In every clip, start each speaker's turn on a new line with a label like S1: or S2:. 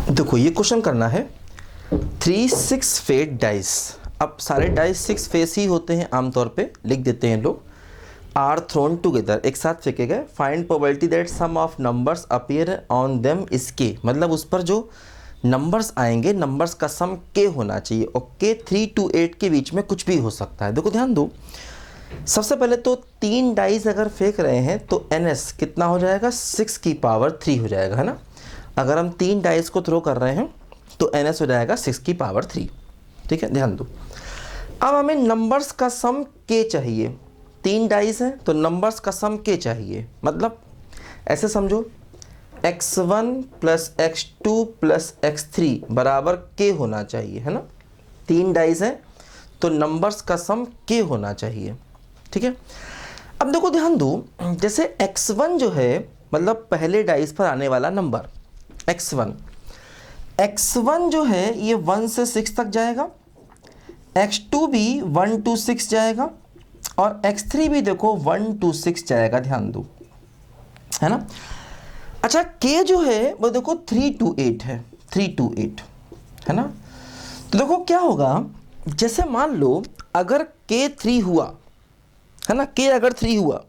S1: देखो ये क्वेश्चन करना है 3-6 फेड डाइस। अब सारे डाइस 6 फेस ही होते हैं, आमतौर पे लिख देते हैं लोग। आर थ्रोन टुगेदर, एक साथ फेंके गए। Find probability that sum of numbers appear on them is k, मतलब उस पर जो नंबर्स आएंगे नंबर्स का सम के होना चाहिए, और के 3 to 8 के बीच में कुछ भी हो सकता है। देखो ध्यान दो, सबसे पहले तो 3 डाइस अगर फेंक रहे हैं तो NS कितना हो जाएगा, 6 की पावर 3 हो जाएगा, है ना। अगर हम 3 डाइस को थ्रो कर रहे हैं तो NS हो जाएगा 6 की पावर 3। ठीक है, ध्यान दो। अब हमें नंबर्स का सम के चाहिए। 3 डाइस हैं तो नंबर्स का सम के चाहिए, मतलब ऐसे समझो x1 plus x2 plus x3 बराबर के होना चाहिए, है ना। 3 डाइस हैं तो नंबर्स का सम के होना चाहिए। ठीक है, अब देखो ध्यान दो, जैसे x1 जो है मतलब पहले डाइस पर आने वाला नंबर x1 जो है ये 1 से 6 तक जाएगा, x2 भी 1 to 6 जाएगा, और x3 भी देखो 1 to 6 जाएगा, ध्यान दो, है ना। अच्छा, k जो है वो देखो 3 to 8 है, 3 to 8 है ना। तो देखो क्या होगा, जैसे मान लो अगर k 3 हुआ, है ना, k अगर 3 हुआ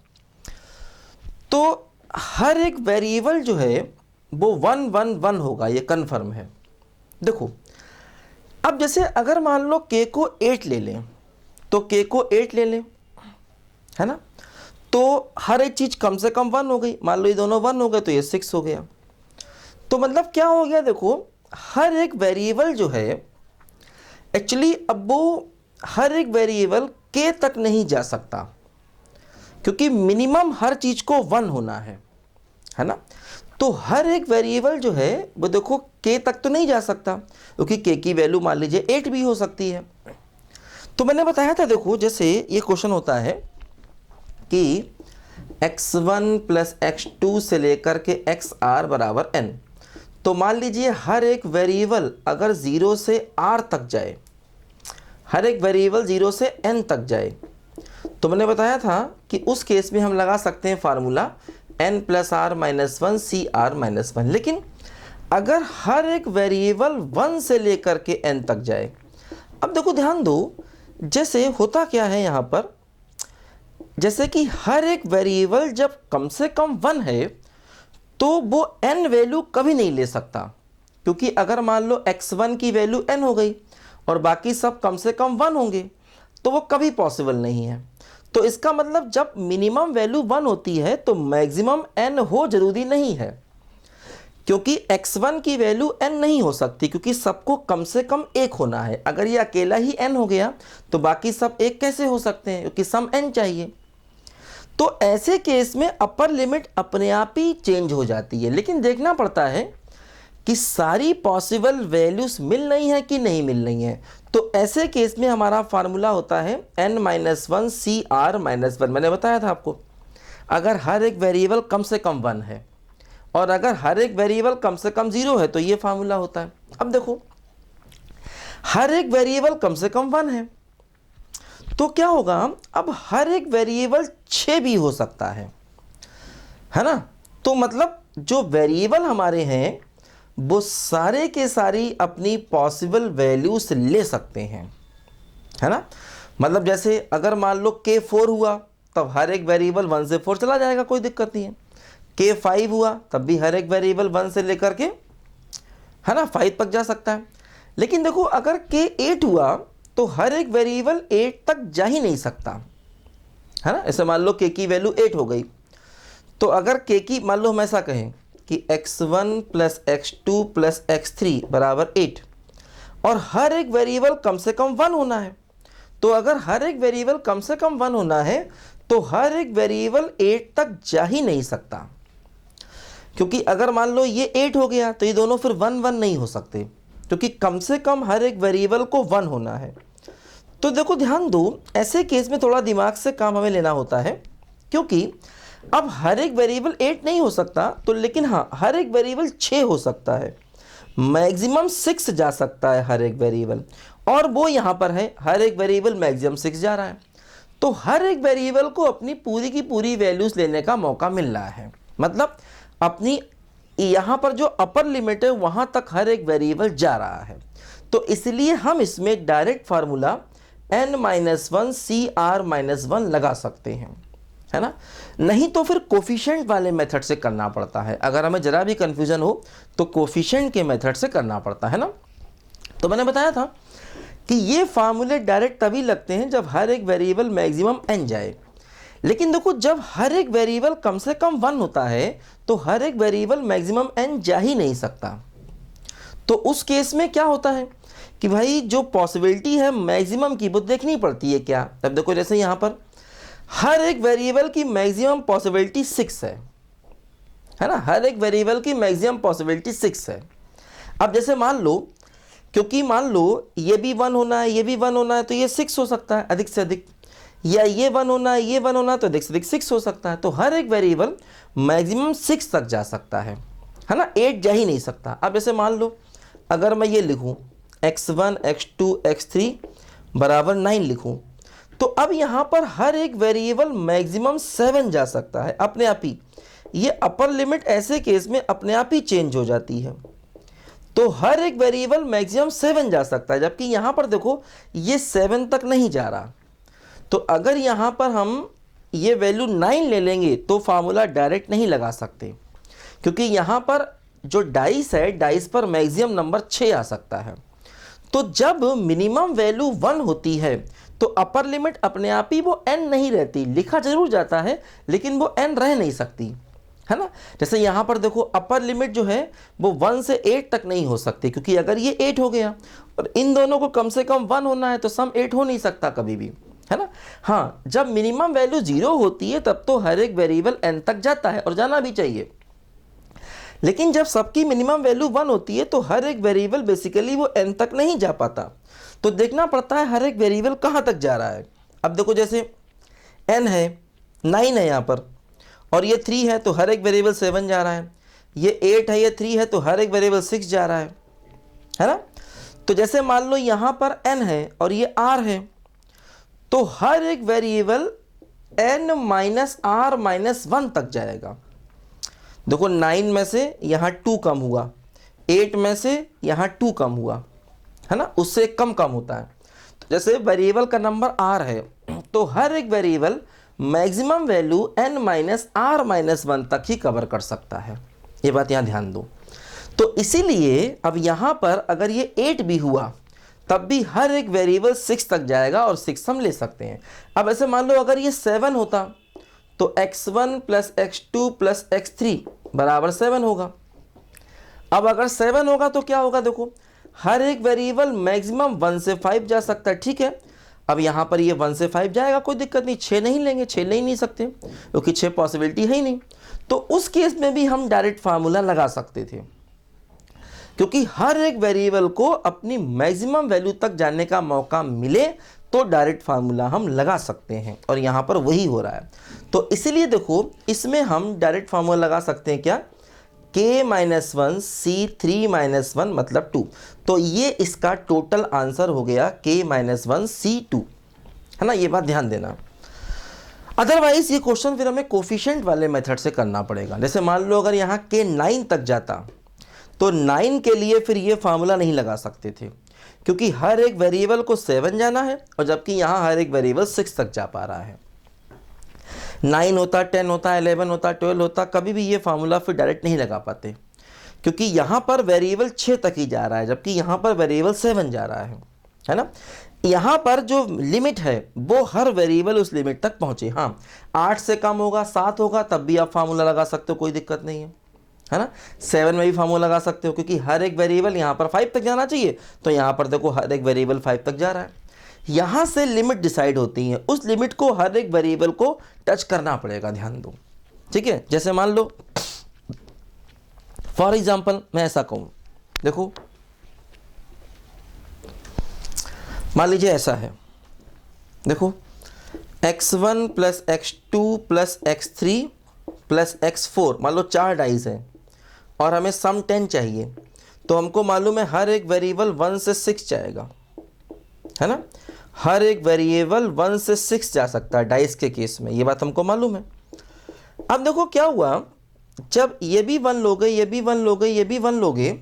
S1: तो हर एक वेरिएबल जो है वो 1 1 1 होगा, ये कन्फर्म है। देखो अब जैसे अगर मान लो k को 8 ले लें तो k को 8 ले लें, है ना, तो हर एक चीज कम से कम 1 हो गई। मान लो ये दोनों 1 हो गए तो ये 6 हो गया। तो मतलब क्या हो गया, देखो हर एक वेरिएबल जो है एक्चुअली अब वो हर एक वेरिएबल k तक नहीं जा सकता, क्योंकि मिनिमम हर चीज को 1 होना है ना। तो हर एक वेरिएबल जो है वो देखो k तक तो नहीं जा सकता, क्योंकि k की वैल्यू मान लीजिए 8 भी हो सकती है। तो मैंने बताया था, देखो जैसे ये क्वेश्चन होता है कि x1 प्लस x2 से लेकर के xr बराबर n, तो मान लीजिए हर एक वेरिएबल अगर 0 से r तक जाए, हर एक वेरिएबल 0 से n तक जाए, तो मैंने बताया था कि उस केस में हम लगा सकते हैं formula n plus r minus 1 C r minus 1। लेकिन अगर हर एक वेरिएबल 1 से लेकर के n तक जाए, अब देखो ध्यान दो, जैसे होता क्या है यहाँ पर, जैसे कि हर एक वेरिएबल जब कम से कम 1 है तो वो n वैल्यू कभी नहीं ले सकता, क्योंकि अगर मान लो x1 की वैल्यू n हो गई और बाकी सब कम से कम 1 होंगे तो वो कभी पॉसिबल नहीं है। तो इसका मतलब जब मिनिमम वैल्यू 1 होती है तो मैक्सिमम n हो जरूरी नहीं है, क्योंकि x1 की वैल्यू n नहीं हो सकती, क्योंकि सबको कम से कम 1 होना है। अगर ये अकेला ही n हो गया तो बाकी सब 1 कैसे हो सकते हैं, क्योंकि सम n चाहिए। तो ऐसे केस में अपर लिमिट अपने आप ही चेंज हो जाती है, लेकिन देखना पड़ता है कि सारी पॉसिबल वैल्यूज मिल रही हैं कि नहीं मिल रही हैं। तो ऐसे केस में हमारा फार्मूला होता है n minus 1 C r minus 1। मैंने बताया था आपको, अगर हर एक वेरिएबल कम से कम 1 है और अगर हर एक वेरिएबल कम से कम 0 है तो ये फार्मूला होता है। अब देखो हर एक वेरिएबल कम से कम 1 है तो क्या होगा, अब हर एक वेरिएबल 6 भी हो सकता है ना। तो मतलब जो वेरिएबल हमारे हैं वो सारे के सारी अपनी पॉसिबल वैल्यूज ले सकते हैं, है ना। मतलब जैसे अगर मान लो k 4 हुआ तब हर एक वेरिएबल 1 से 4 चला जाएगा, कोई दिक्कत नहीं है। k 5 हुआ तब भी हर एक वेरिएबल 1 से लेकर के, है ना, 5 तक जा सकता है। लेकिन देखो अगर k 8 हुआ तो हर एक वेरिएबल 8 तक जा ही नहीं सकता, है ना। ऐसे मान लो k की वैल्यू 8 हो गई, तो अगर k की मान लो हम ऐसा कहें कि x1 plus x2 plus x3 बराबर 8, और हर एक वेरिएबल कम से कम 1 होना है। तो अगर हर एक वेरिएबल कम से कम 1 होना है तो हर एक वेरिएबल 8 तक जा ही नहीं सकता, क्योंकि अगर मान लो ये 8 हो गया तो ये दोनों फिर 1 1 नहीं हो सकते, क्योंकि कम से कम हर एक वेरिएबल को 1 होना है। तो देखो ध्यान दो, ऐसे केस में थोड़ा दिमाग से काम हमें लेना होता है, क्योंकि अब हर एक वेरिएबल 8 नहीं हो सकता तो, लेकिन हाँ हर एक वेरिएबल 6 हो सकता है, मैक्सिमम 6 जा सकता है हर एक वेरिएबल, और वो यहाँ पर है हर एक वेरिएबल मैक्सिमम 6 जा रहा है। तो हर एक वेरिएबल को अपनी पूरी की पूरी वैल्यूज लेने का मौका मिल रहा है, मतलब अपनी यहाँ पर जो अपर लिमिट है वहाँ तक हर एक वेरिएबल जा रहा है, तो इसलिए हम इसमें डायरेक्ट फार्मूला n-1 CR-1 लगा सकते हैं, है ना। नहीं तो फिर कोफिशिएंट वाले मेथड से करना पड़ता है। अगर हमें जरा भी कंफ्यूजन हो तो कोफिशिएंट के मेथड से करना पड़ता है ना। तो मैंने बताया था कि ये फार्मूले डायरेक्ट तभी लगते हैं जब हर एक वेरिएबल मैक्सिमम n जाए। लेकिन देखो, जब हर एक वेरिएबल कम से कम 1 होता है तो हर एक वेरिएबल मैक्सिमम n जा ही नहीं सकता। तो उस केस में क्या होता है कि भाई जो पॉसिबिलिटी है मैक्सिमम की वो देखनी पड़ती है क्या। तब देखो, जैसे यहाँ पर हर एक वेरिएबल की मैक्सिमम पॉसिबिलिटी 6 है ना, हर एक वेरिएबल की मैक्सिमम पॉसिबिलिटी 6 है। अब जैसे मान लो, क्योंकि मान लो ये भी 1 होना है, ये भी 1 होना है, तो ये 6 हो सकता है अधिक से अधिक, या ये 1 होना है, ये 1 होना है, तो अधिक से अधिक 6 हो सकता है। तो हर एक वेरिएबल मैक्सिमम 6 तक जा सकता है ना, 8 जा ही नहीं सकता। अब जैसे मान लो अगर मैं ये लिखूं x1 x2 x3 बराबर 9 लिखूं, तो अब यहाँ पर हर एक वेरिएबल मैक्सिमम 7 जा सकता है अपने आप ही। ये अपर लिमिट ऐसे केस में अपने आप ही चेंज हो जाती है, तो हर एक वेरिएबल मैक्सिमम 7 जा सकता है, जबकि यहाँ पर देखो ये 7 तक नहीं जा रहा। तो अगर यहाँ पर हम ये वैल्यू 9 ले लेंगे तो फार्मूला डायरेक्ट नहीं लगा सकते, क्योंकि यहाँ पर जो डाइस है, डाइस पर मैक्सिमम नंबर 6 आ सकता है। तो जब मिनिमम वैल्यू 1 होती है तो अपर लिमिट अपने आप ही वो n नहीं रहती, लिखा जरूर जाता है लेकिन वो n रह नहीं सकती, है ना। जैसे यहाँ पर देखो अपर लिमिट जो है वो 1 से 8 तक नहीं हो सकती, क्योंकि अगर ये 8 हो गया और इन दोनों को कम से कम 1 होना है तो सम 8 हो नहीं सकता कभी भी, है ना। हाँ, जब मिनिमम वैल्यू 0 होती है तब तो हर एक वेरिएबल n तक जाता है और जाना भी चाहिए, लेकिन जब सबकी मिनिमम वैल्यू 1 होती है तो हर एक वेरिएबल बेसिकली वो n तक नहीं जा पाता। तो देखना पड़ता है हर एक वेरिएबल कहाँ तक जा रहा है। अब देखो, जैसे n है, 9 है यहाँ पर, और ये 3 है तो हर एक वेरिएबल 7 जा रहा है, ये 8 है, ये 3 है तो हर एक वेरिएबल 6 जा रहा है ना। तो जैसे मान लो यहाँ पर n है और ये r है, तो हर एक वेरिएबल n-r-1 तक जाएगा। देखो 9 में से यहाँ 2 कम हुआ, 8 में से यहाँ 2 कम हुआ, है ना, उससे कम कम होता है। तो जैसे वेरिएबल का नंबर r है तो हर एक वेरिएबल मैक्सिमम वैल्यू n-r-1 तक ही कवर कर सकता है, ये बात यहाँ ध्यान दो। तो इसीलिए अब यहाँ पर अगर ये 8 भी हुआ तब भी हर एक वेरिएबल 6 तक जाएगा और 6 हम ले सकते हैं। अब ऐसे मान लो अगर ये 7 होता तो x1 plus x2 plus x3 बराबर 7 होगा। अब अगर 7 होगा तो क्या होगा, देखो हर एक वेरिएबल मैक्सिमम 1 से 5 जा सकता है, ठीक है। अब यहाँ पर ये 1 से 5 जाएगा, कोई दिक्कत नहीं, 6 नहीं लेंगे, 6 ले ही नहीं सकते क्योंकि 6 पॉसिबिलिटी है ही नहीं। तो उस केस में भी हम डायरेक्ट फार्मूला लगा सकते थे, क्योंकि हर एक वेरिएबल को अपनी मैक्सिमम वैल्यू तक जाने का मौका मिले तो डायरेक्ट फार्मूला हम लगा सकते हैं, और यहाँ पर वही हो रहा है। तो इसीलिए देखो इसमें हम डायरेक्ट फार्मूला लगा सकते हैं क्या, k-1 C3-1 मतलब 2। तो ये इसका टोटल आंसर हो गया k-1 C2, है ना, ये बात ध्यान देना। अदरवाइज ये क्वेश्चन फिर हमें कोफिशिएंट वाले मेथड से करना पड़ेगा। जैसे मान लो अगर यहाँ k 9 तक जाता तो 9 के लिए फिर ये फार्मूला नहीं लगा सकते थे, क्योंकि हर एक वेरिएबल को 7 जाना है और जबकि यहाँ हर एक वेरिएबल 6 तक जा पा रहा है। 9 होता, 10 होता, 11 होता, 12 होता, कभी भी ये फार्मूला फिर डायरेक्ट नहीं लगा पाते, क्योंकि यहाँ पर वेरिएबल 6 तक ही जा रहा है जबकि यहाँ पर वेरिएबल 7 जा रहा है ना। यहाँ पर जो लिमिट है वो हर वेरिएबल उस लिमिट तक पहुँचे। हाँ, 8 से कम होगा, 7 होगा, तब भी आप फार्मूला लगा सकते हो, कोई दिक्कत नहीं है ना। 7 में भी फार्मूला लगा सकते हो क्योंकि हर एक वेरिएबल यहाँ पर 5 तक जाना चाहिए, तो यहाँ पर देखो हर एक वेरिएबल 5 तक जा रहा है। यहाँ से लिमिट डिसाइड होती है, उस लिमिट को हर एक वेरिएबल को टच करना पड़ेगा, ध्यान दो, ठीक है। जैसे मान लो फॉर एग्जाम्पल मैं ऐसा कहूँ, देखो मान लीजिए ऐसा है, देखो x1 plus x2 plus x3 plus x4, मान लो 4 डाइस है और हमें सम 10 चाहिए, तो हमको मालूम है हर एक वेरिएबल 1 से 6 जाएगा, है ना। हर एक वेरिएबल 1 से 6 जा सकता है डाइस के केस में, ये बात हमको मालूम है। अब देखो क्या हुआ जब ये भी 1 लोगे, ये भी 1 लोगे, ये भी 1 लोगे,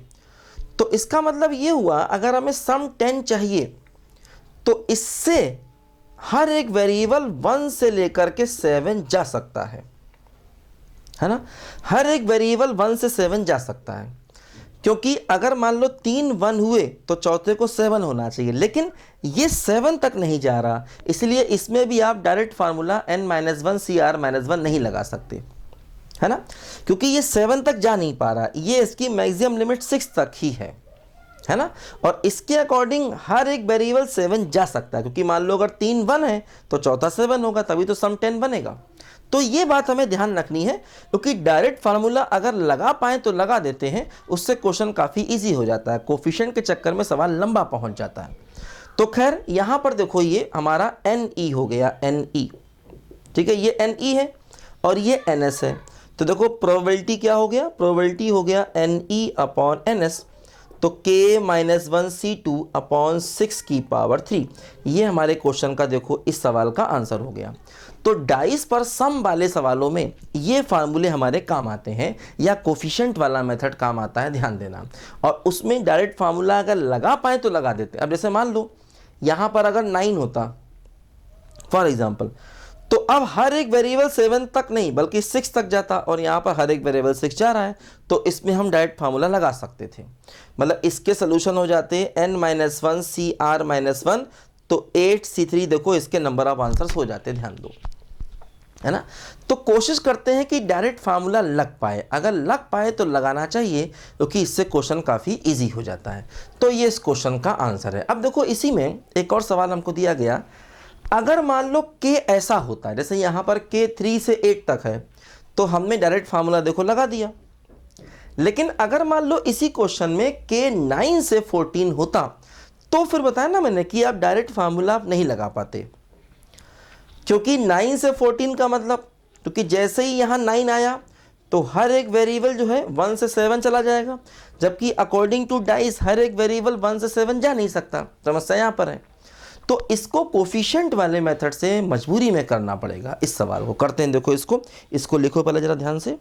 S1: तो इसका मतलब ये हुआ अगर हमें सम 10 चाहिए तो इससे हर एक वेरिएबल 1 से लेकर के 7 जा सकता है ना। हर एक वेरिएबल 1 से 7 जा सकता है, क्योंकि अगर मान लो 3 1 हुए तो चौथे को 7 होना चाहिए, लेकिन ये 7 तक नहीं जा रहा, इसलिए इसमें भी आप डायरेक्ट फार्मूला n-1 CR-1 नहीं लगा सकते, है ना, क्योंकि ये 7 तक जा नहीं पा रहा, ये इसकी मैक्सिमम लिमिट 6 तक ही है ना। और इसके अकॉर्डिंग हर एक वेरिएबल 7 जा सकता है, क्योंकि मान लो अगर 3 1 है तो चौथा 7 होगा, तभी तो सम 10 बनेगा। तो ये बात हमें ध्यान रखनी है, क्योंकि डायरेक्ट फार्मूला अगर लगा पाएँ तो लगा देते हैं, उससे क्वेश्चन काफ़ी ईजी हो जाता है, कोफिशिएंट के चक्कर में सवाल लंबा पहुंच जाता है। तो खैर यहाँ पर देखो ये हमारा NE हो गया, NE, ठीक है, ये NE है और ये NS है। तो देखो प्रोबेबिलिटी क्या हो गया, प्रोबेबिलिटी हो गया NE/NS, तो K-1C2/6 ये हमारे क्वेश्चन का देखो इस सवाल का आंसर हो गया। तो डाइस पर सम वाले सवालों में ये फार्मूले हमारे काम आते हैं, या कोफिशिएंट वाला मेथड काम आता है, ध्यान देना। और उसमें डायरेक्ट फार्मूला अगर लगा पाए तो लगा देते। अब जैसे मान लो यहाँ पर अगर 9 होता फॉर एग्जाम्पल, तो अब हर एक वेरिएबल 7 तक नहीं बल्कि 6 तक जाता, और यहाँ पर हर एक वेरिएबल 6 जा रहा है, तो इसमें हम डायरेक्ट फार्मूला लगा सकते थे। मतलब इसके सोल्यूशन हो जाते n-1 CR-1, तो 8 C3 देखो इसके नंबर ऑफ आंसर्स हो जाते, ध्यान दो, है ना। तो कोशिश करते हैं कि डायरेक्ट फार्मूला लग पाए, अगर लग पाए तो लगाना चाहिए, क्योंकि इससे क्वेश्चन काफ़ी इजी हो जाता है। तो ये इस क्वेश्चन का आंसर है। अब देखो इसी में एक और सवाल हमको दिया गया, अगर मान लो K ऐसा होता है, जैसे यहाँ पर K 3 से 8 तक है, तो हमने डायरेक्ट फार्मूला देखो लगा दिया। लेकिन अगर मान लो इसी क्वेश्चन में K 9 से 14 होता, तो फिर बताया ना मैंने कि आप डायरेक्ट फार्मूला नहीं लगा पाते, क्योंकि 9 से 14 का मतलब, क्योंकि जैसे ही यहाँ 9 आया तो हर एक वेरिएबल जो है 1 से 7 चला जाएगा, जबकि अकॉर्डिंग टू डाइस हर एक वेरिएबल 1 से 7 जा नहीं सकता। समस्या यहाँ पर है। तो इसको कोफिशिएंट वाले मेथड से मजबूरी में करना पड़ेगा। इस सवाल को करते हैं, देखो इसको लिखो पहले ज़रा ध्यान से।